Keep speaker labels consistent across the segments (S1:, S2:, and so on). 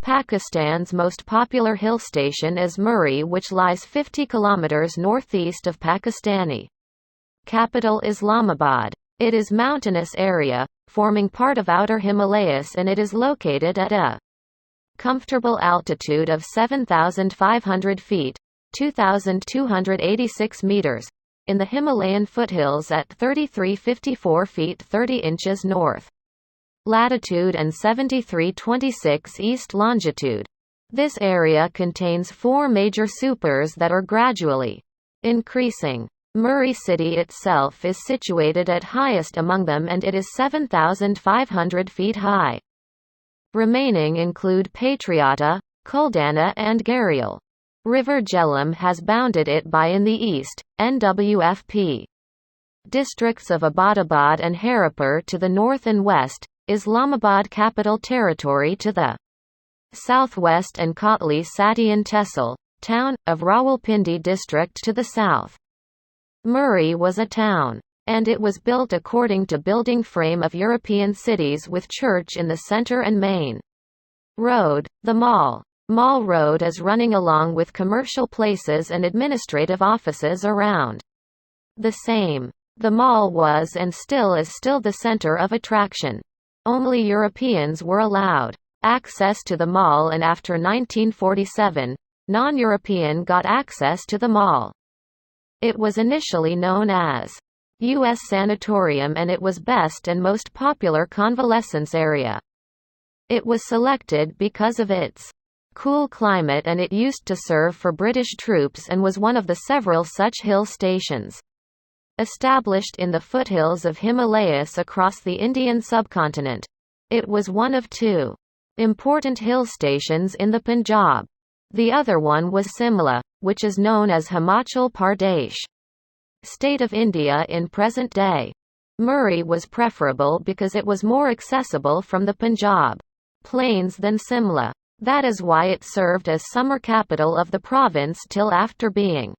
S1: Pakistan's most popular hill station is Murree, which lies 50 kilometers northeast of Pakistani capital Islamabad. It is mountainous area, forming part of Outer Himalayas, and it is located at a comfortable altitude of 7,500 feet, 2,286 meters, in the Himalayan foothills at 3354 feet 30 inches north latitude and 7326 east longitude. This area contains 4 major supers that are gradually increasing. Murree city itself is situated at highest among them, and it is 7,500 feet high. Remaining include Patriota, Kuldana and Garial. River Jhelum has bounded it by in the east, NWFP. Districts of Abbottabad and Haripur to the north and west, Islamabad Capital Territory to the southwest, and Kotli Satian Tehsil, town, of Rawalpindi district to the south. Murree was a town, and it was built according to building frame of European cities, with church in the center and main road, the Mall Road, is running along with commercial places and administrative offices around the same. The mall was and still is the center of attraction. Only Europeans were allowed access to the mall, and after 1947, non-European got access to the mall. It was initially known as U.S. Sanatorium, and it was best and most popular convalescence area. It was selected because of its cool climate, and it used to serve for British troops and was one of the several such hill stations established in the foothills of Himalayas across the Indian subcontinent. It was one of 2 important hill stations in the Punjab. The other one was Shimla, which is known as Himachal Pradesh, state of India in present day. Murree was preferable because it was more accessible from the Punjab plains than Shimla. That is why it served as summer capital of the province till after being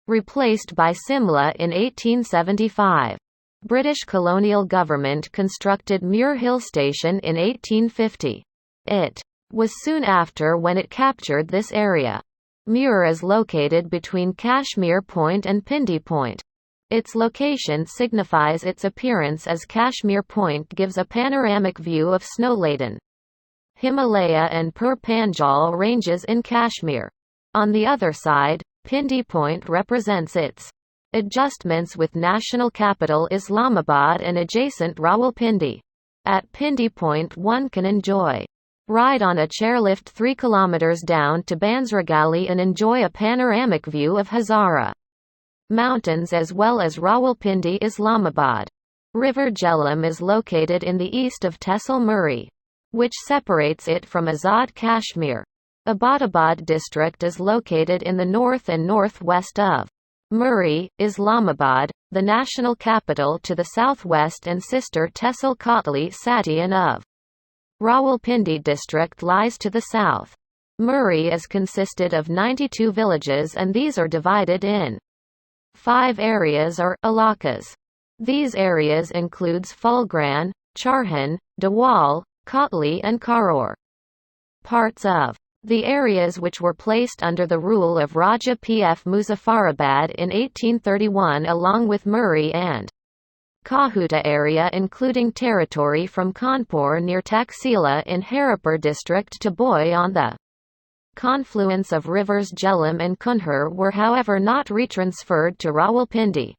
S1: replaced by Shimla in 1875. British colonial government constructed Muir Hill Station in 1850. It was soon after when it captured this area. Muir is located between Kashmir Point and Pindi Point. Its location signifies its appearance, as Kashmir Point gives a panoramic view of snow-laden Himalaya and Pur Panjal ranges in Kashmir. On the other side, Pindi Point represents its adjustments with national capital Islamabad and adjacent Rawalpindi. At Pindi Point one can enjoy ride on a chairlift 3 kilometers down to Bansragali and enjoy a panoramic view of Hazara Mountains as well as Rawalpindi Islamabad. River Jhelum is located in the east of Tehsil Murree, which separates it from Azad Kashmir. Abbottabad district is located in the north and northwest of Murree, Islamabad, the national capital, to the southwest, and sister Tehsil Kotli Satian of Rawalpindi district lies to the south. Murree is consisted of 92 villages, and these are divided in 5 areas or ilakas. These areas includes Fulgran, Charhan, Dawal, Kotli and Karor. Parts of the areas which were placed under the rule of Raja P.F. Muzaffarabad in 1831, along with Murree and Kahuta area, including territory from Kanpur near Taxila in Haripur district to Boy on the confluence of rivers Jhelum and Kunhar, were however not retransferred to Rawalpindi.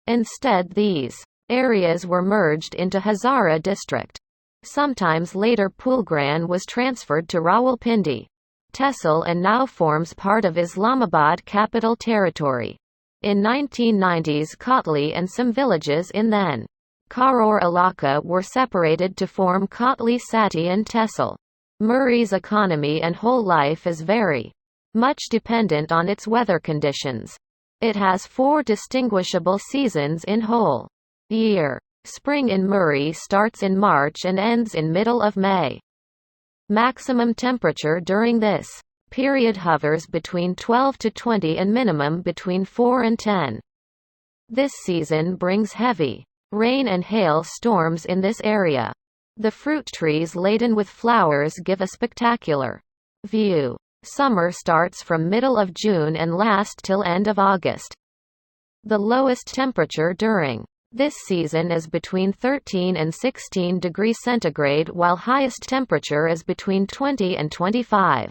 S1: Instead, these areas were merged into Hazara district. Sometimes later Pulgran was transferred to Rawalpindi Tehsil and now forms part of Islamabad Capital Territory. In 1990s, Kotli and some villages in then Karor Ilaka were separated to form Kotli Sati and Tehsil. Murree's economy and whole life is very much dependent on its weather conditions. It has 4 distinguishable seasons in whole year. Spring in Murree starts in March and ends in middle of May. Maximum temperature during this period hovers between 12 to 20 and minimum between 4 and 10. This season brings heavy rain and hail storms in this area. The fruit trees laden with flowers give a spectacular view. Summer starts from middle of June and lasts till end of August. The lowest temperature during this season is between 13 and 16 degrees centigrade, while highest temperature is between 20 and 25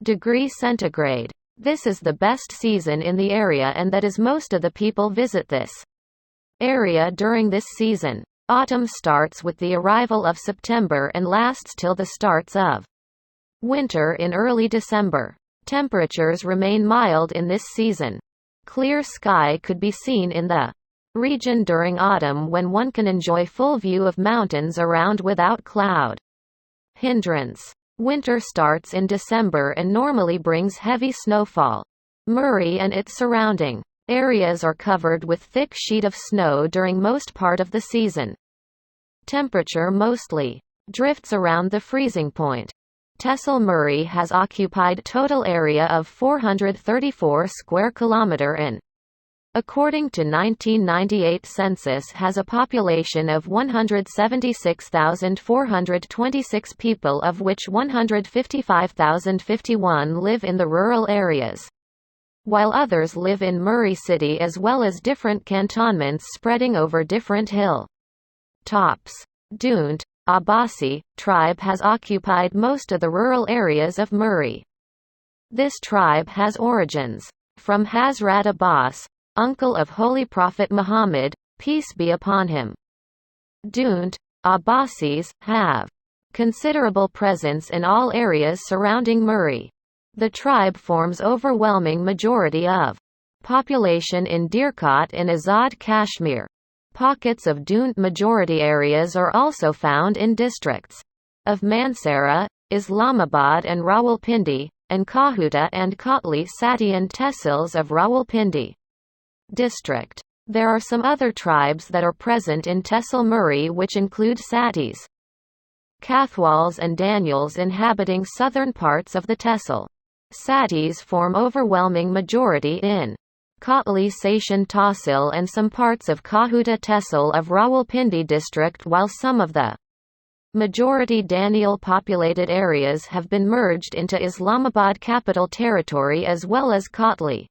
S1: degrees centigrade. This is the best season in the area, and that is most of the people visit this area during this season. Autumn starts with the arrival of September and lasts till the starts of winter in early December. Temperatures remain mild in this season. Clear sky could be seen in the region during autumn, when one can enjoy full view of mountains around without cloud hindrance. Winter starts in December and normally brings heavy snowfall. Murree and its surrounding areas are covered with thick sheet of snow during most part of the season. Temperature mostly drifts around the freezing point. Tehsil Murree has occupied total area of 434 square kilometer and, according to 1998 census, has a population of 176,426 people, of which 155,051 live in the rural areas, while others live in Murree city as well as different cantonments spreading over different hill tops. Duniya Abbasi tribe has occupied most of the rural areas of Murree. This tribe has origins from Hazrat Abbas, uncle of Holy Prophet Muhammad, peace be upon him. Duniya Abbasis have considerable presence in all areas surrounding Murree. The tribe forms overwhelming majority of population in Dirkot and Azad Kashmir. Pockets of Duniya majority areas are also found in districts of Mansehra, Islamabad and Rawalpindi, and Kahuta and Kotli Satian tehsils of Rawalpindi district. There are some other tribes that are present in Tehsil Murree, which include Satis, Kathwals and Daniels inhabiting southern parts of the Tehsil. Satis form overwhelming majority in Kotli Sation Tehsil and some parts of Kahuta Tehsil of Rawalpindi district, while some of the majority Daniel populated areas have been merged into Islamabad capital territory as well as Kotli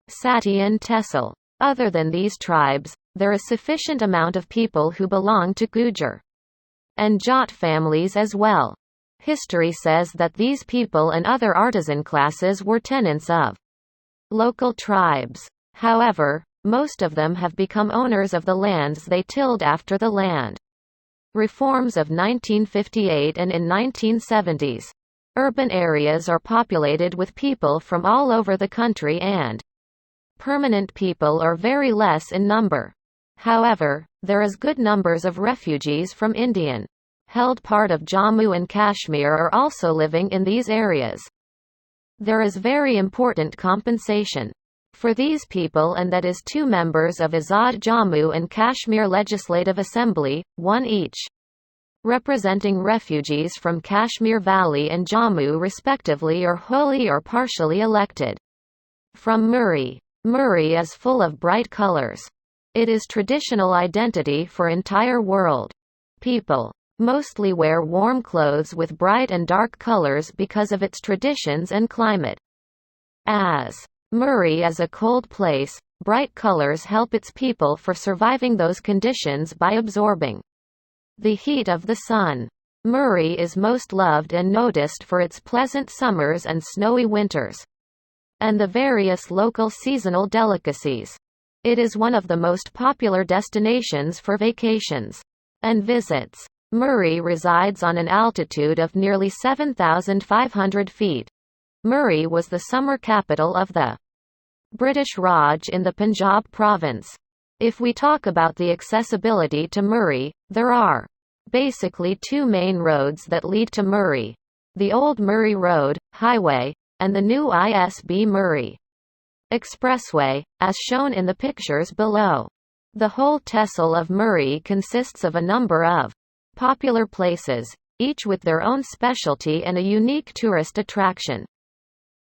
S1: Satian Tehsil. Other than these tribes, there is sufficient amount of people who belong to Gujar and Jat families as well. History says that these people and other artisan classes were tenants of local tribes. However, most of them have become owners of the lands they tilled after the land reforms of 1958 and in 1970s. Urban areas are populated with people from all over the country, and permanent people are very less in number. However, there is good numbers of refugees from Indian held part of Jammu and Kashmir are also living in these areas. There is very important compensation for these people, and that is 2 members of Azad Jammu and Kashmir Legislative Assembly, one each, representing refugees from Kashmir Valley and Jammu respectively, are wholly or partially elected from Murree. Murree is full of bright colors. It is traditional identity for entire world. People mostly wear warm clothes with bright and dark colors because of its traditions and climate. As Murree is a cold place, bright colors help its people for surviving those conditions by absorbing the heat of the sun. Murree is most loved and noticed for its pleasant summers and snowy winters, and the various local seasonal delicacies. It is one of the most popular destinations for vacations and visits. Murree resides on an altitude of nearly 7,500 feet. Murree was the summer capital of the British Raj in the Punjab province. If we talk about the accessibility to Murree, there are basically 2 main roads that lead to Murree: the Old Murree Road, highway, and the new ISB Murree Expressway, as shown in the pictures below. The whole tehsil of Murree consists of a number of popular places, each with their own specialty and a unique tourist attraction.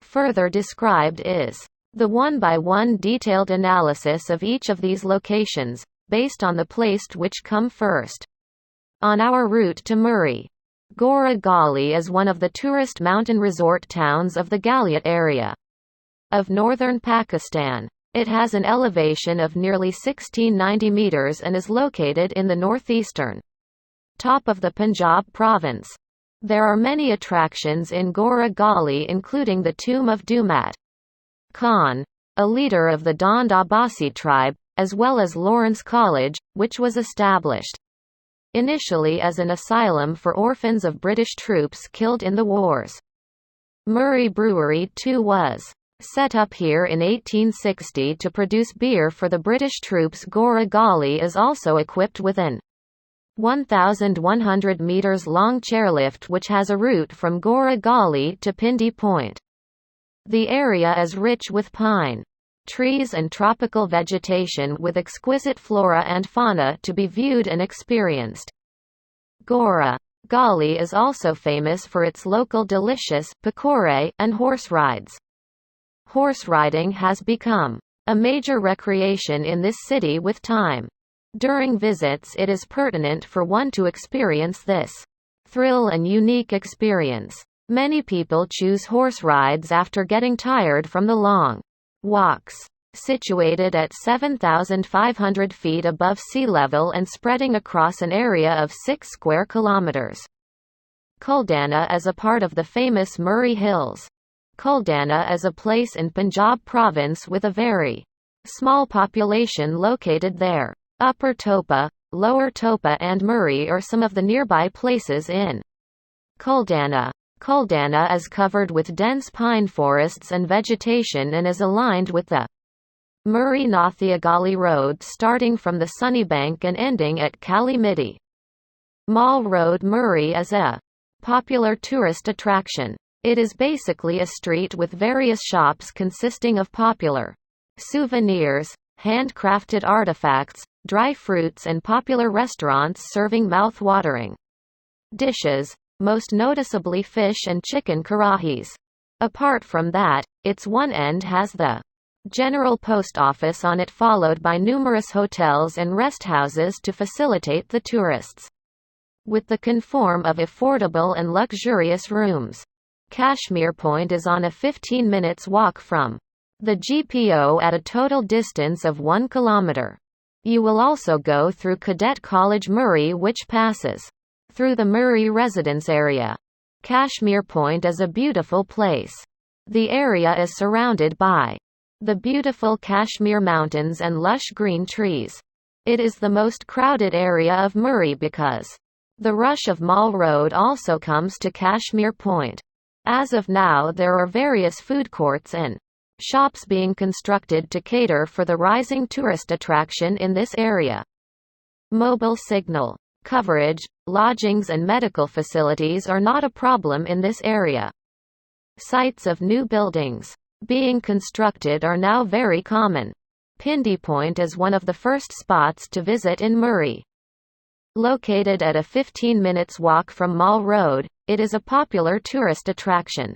S1: Further described is the one-by-one detailed analysis of each of these locations, based on the place which come first. On our route to Murree, Gora Gali is one of the tourist mountain resort towns of the Galiat area of northern Pakistan. It has an elevation of nearly 1690 meters and is located in the northeastern top of the Punjab province. There are many attractions in Gora Gali, including the tomb of Dumat Khan, a leader of the Dand Abbasi tribe, as well as Lawrence College, which was established initially as an asylum for orphans of British troops killed in the wars. Murree Brewery too was set up here in 1860 to produce beer for the British troops. Gora Gali is also equipped with an 1,100 meters long chairlift which has a route from Gora Gali to Pindi Point. The area is rich with pine trees and tropical vegetation with exquisite flora and fauna to be viewed and experienced. Gora Gali is also famous for its local delicious pakore and horse rides. Horse riding has become a major recreation in this city with time. During visits it is pertinent for one to experience this thrill and unique experience. Many people choose horse rides after getting tired from the long walks. Situated at 7,500 feet above sea level and spreading across an area of 6 square kilometers, Kuldana is a part of the famous Murree Hills. Kuldana is a place in Punjab province with a very small population located there. Upper Topa, Lower Topa and Murree are some of the nearby places in Kuldana. Kuldana is covered with dense pine forests and vegetation and is aligned with the Murree Nathiagali Road starting from the Sunnybank and ending at Kali Midi. Mall Road Murree is a popular tourist attraction. It is basically a street with various shops consisting of popular souvenirs, handcrafted artifacts, dry fruits and popular restaurants serving mouth-watering dishes, most noticeably fish and chicken karahis. Apart from that, its one end has the General Post Office on it, followed by numerous hotels and rest houses to facilitate the tourists with the conform of affordable and luxurious rooms. Kashmir Point is on a 15 minutes walk from the GPO at a total distance of 1 kilometer. You will also go through Cadet College Murree, which passes through the Murree residence area. Kashmir Point is a beautiful place. The area is surrounded by the beautiful Kashmir Mountains and lush green trees. It is the most crowded area of Murree because the rush of Mall Road also comes to Kashmir Point. As of now, there are various food courts and shops being constructed to cater for the rising tourist attraction in this area. Mobile signal coverage, lodgings and medical facilities are not a problem in this area. Sites of new buildings being constructed are now very common. Pindi Point is one of the first spots to visit in Murree. Located at a 15 minutes walk from Mall Road, it is a popular tourist attraction.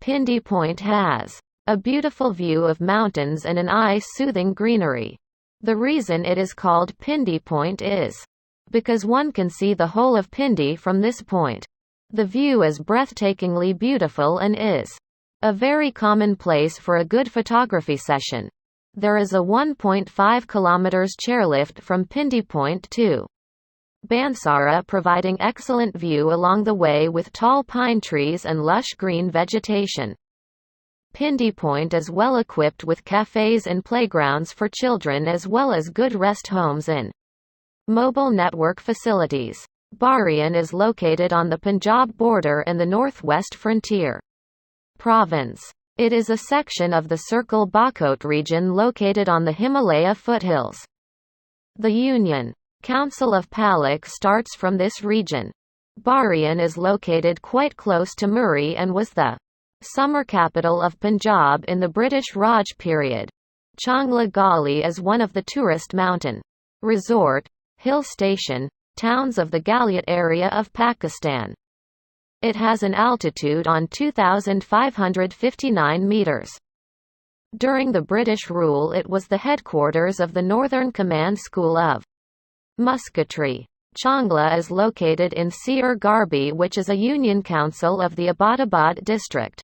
S1: Pindi Point has a beautiful view of mountains and an eye-soothing greenery. The reason it is called Pindi Point is because one can see the whole of Pindi from this point. The view is breathtakingly beautiful and is a very common place for a good photography session. There is a 1.5 kilometers chairlift from Pindi Point to Bansara, providing excellent view along the way with tall pine trees and lush green vegetation. Pindi Point is well equipped with cafes and playgrounds for children as well as good rest homes and mobile network facilities. Barian is located on the Punjab border and the northwest frontier province. It is a section of the Circle Bakot region located on the Himalaya foothills. The Union Council of Palak starts from this region. Barian is located quite close to Murree and was the summer capital of Punjab in the British Raj period. Changla Gali is one of the tourist mountain resort, hill station, towns of the Galiat area of Pakistan. It has an altitude on 2,559 meters. During the British rule it was the headquarters of the Northern Command School of Musketry. Changla is located in Sir Garbi, which is a union council of the Abbottabad district.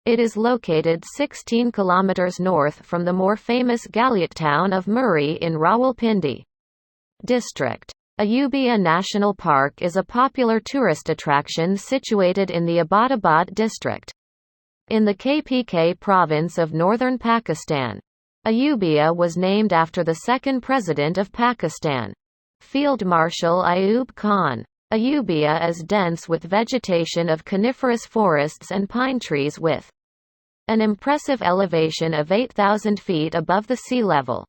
S1: It is located 16 km north from the more famous Galiot town of Murree in Rawalpindi district. Ayubia National Park is a popular tourist attraction situated in the Abbottabad district, in the KPK province of northern Pakistan. Ayubia was named after the second president of Pakistan, Field Marshal Ayub Khan. Ayubia is dense with vegetation of coniferous forests and pine trees with an impressive elevation of 8,000 feet above the sea level.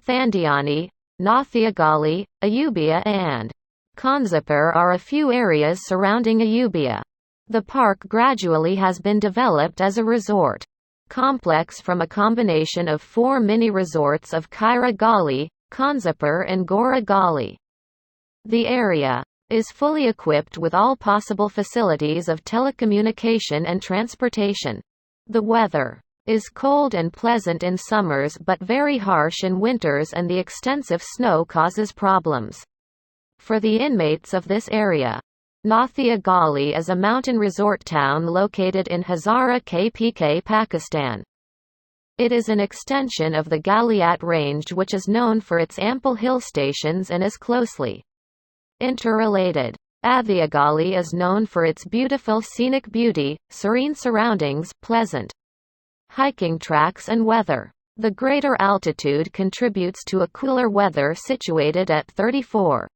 S1: Thandiani, Nathiagali, Ayubia and Kanzapur are a few areas surrounding Ayubia. The park gradually has been developed as a resort complex from a combination of 4 mini-resorts of Kaira Gali, Kanzapur and Gora Gali. The area is fully equipped with all possible facilities of telecommunication and transportation. The weather is cold and pleasant in summers but very harsh in winters, and the extensive snow causes problems for the inmates of this area. Nathia Gali is a mountain resort town located in Hazara KPK, Pakistan. It is an extension of the Galiat range, which is known for its ample hill stations and is closely interrelated. Athiagali is known for its beautiful scenic beauty, serene surroundings, pleasant hiking tracks and weather. The greater altitude contributes to a cooler weather situated at 34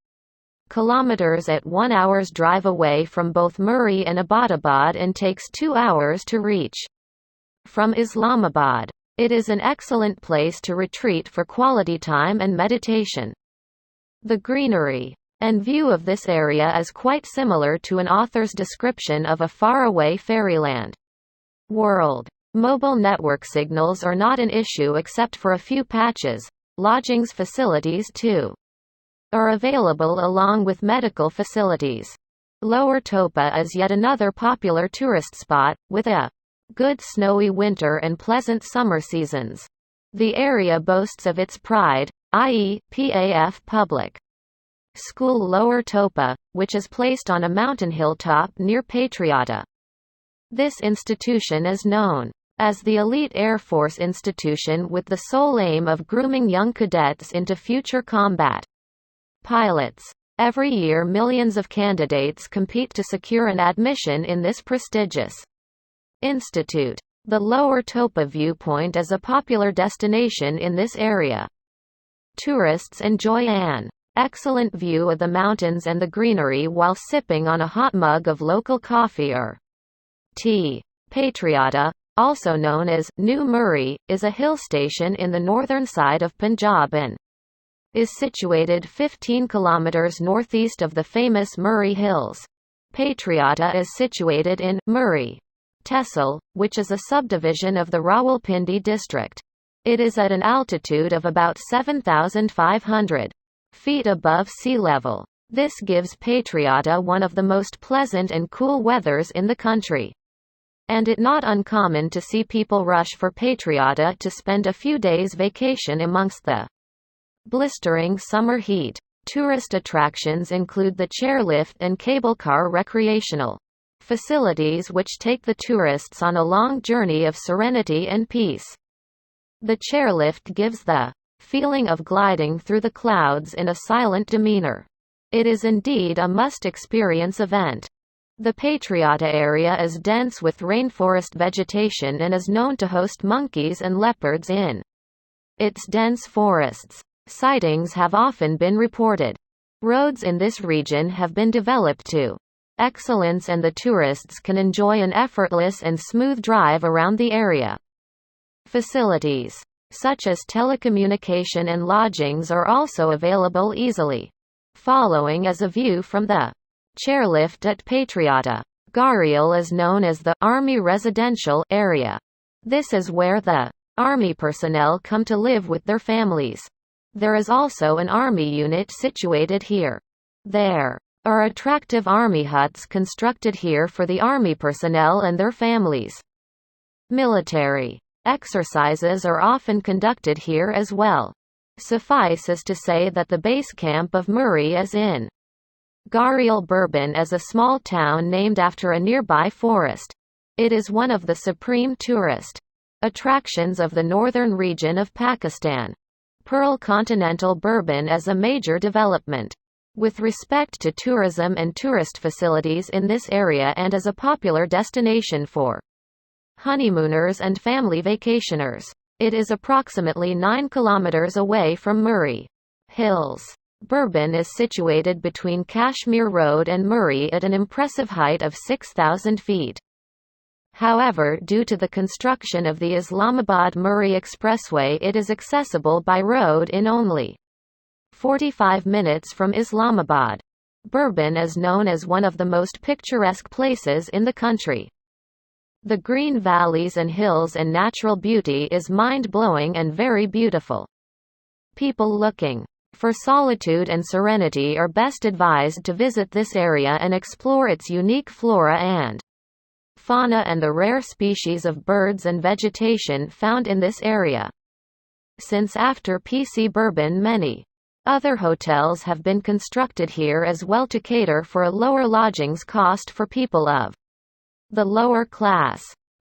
S1: kilometers at 1 hour's drive away from both Murree and Abbottabad and takes 2 hours to reach from Islamabad. It is an excellent place to retreat for quality time and meditation. The greenery and view of this area is quite similar to an author's description of a faraway fairyland world. Mobile network signals are not an issue except for a few patches. Lodgings facilities too are available along with medical facilities. Lower Topa is yet another popular tourist spot, with a good snowy winter and pleasant summer seasons. The area boasts of its pride, i.e., PAF Public School Lower Topa, which is placed on a mountain hilltop near Patriota. This institution is known as the elite Air Force institution with the sole aim of grooming young cadets into future combat pilots. Every year millions of candidates compete to secure an admission in this prestigious institute. The Lower Topa viewpoint is a popular destination in this area. Tourists enjoy an excellent view of the mountains and the greenery while sipping on a hot mug of local coffee or tea. Patriota, also known as New Murree, is a hill station in the northern side of Punjab and is situated 15 km northeast of the famous Murree Hills. Patriota is situated in Murree Tehsil, which is a subdivision of the Rawalpindi district. It is at an altitude of about 7,500 feet above sea level. This gives Patriota one of the most pleasant and cool weathers in the country. And it not uncommon to see people rush for Patriota to spend a few days vacation amongst the blistering summer heat. Tourist attractions include the chairlift and cable car recreational facilities which take the tourists on a long journey of serenity and peace. The chairlift gives the feeling of gliding through the clouds in a silent demeanor. It is indeed a must-experience event. The Patriota area is dense with rainforest vegetation and is known to host monkeys and leopards in its dense forests. Sightings have often been reported. Roads in this region have been developed to excellence and the tourists can enjoy an effortless and smooth drive around the area. Facilities such as telecommunication and lodgings are also available easily. Following is a view from the chairlift at Patriota. Garial is known as the Army residential area. This is where the Army personnel come to live with their families. There is also an Army unit situated here. There are attractive Army huts constructed here for the Army personnel and their families. Military exercises are often conducted here as well. Suffice is to say that the base camp of Murree is in Garial Bourbon is a small town named after a nearby forest. It is one of the supreme tourist attractions of the northern region of Pakistan. Pearl Continental Bourbon is a major development with respect to tourism and tourist facilities in this area and is a popular destination for honeymooners and family vacationers. It is approximately 9 kilometers away from Murree Hills. Bourbon is situated between Kashmir Road and Murree at an impressive height of 6,000 feet. However, due to the construction of the Islamabad-Murree Expressway, it is accessible by road in only 45 minutes from Islamabad. Bourbon is known as one of the most picturesque places in the country. The green valleys and hills and natural beauty is mind-blowing and very beautiful. People looking for solitude and serenity are best advised to visit this area and explore its unique flora and fauna and the rare species of birds and vegetation found in this area. Since after PC Bourbon, many other hotels have been constructed here as well to cater for a lower lodgings cost for people of the lower class.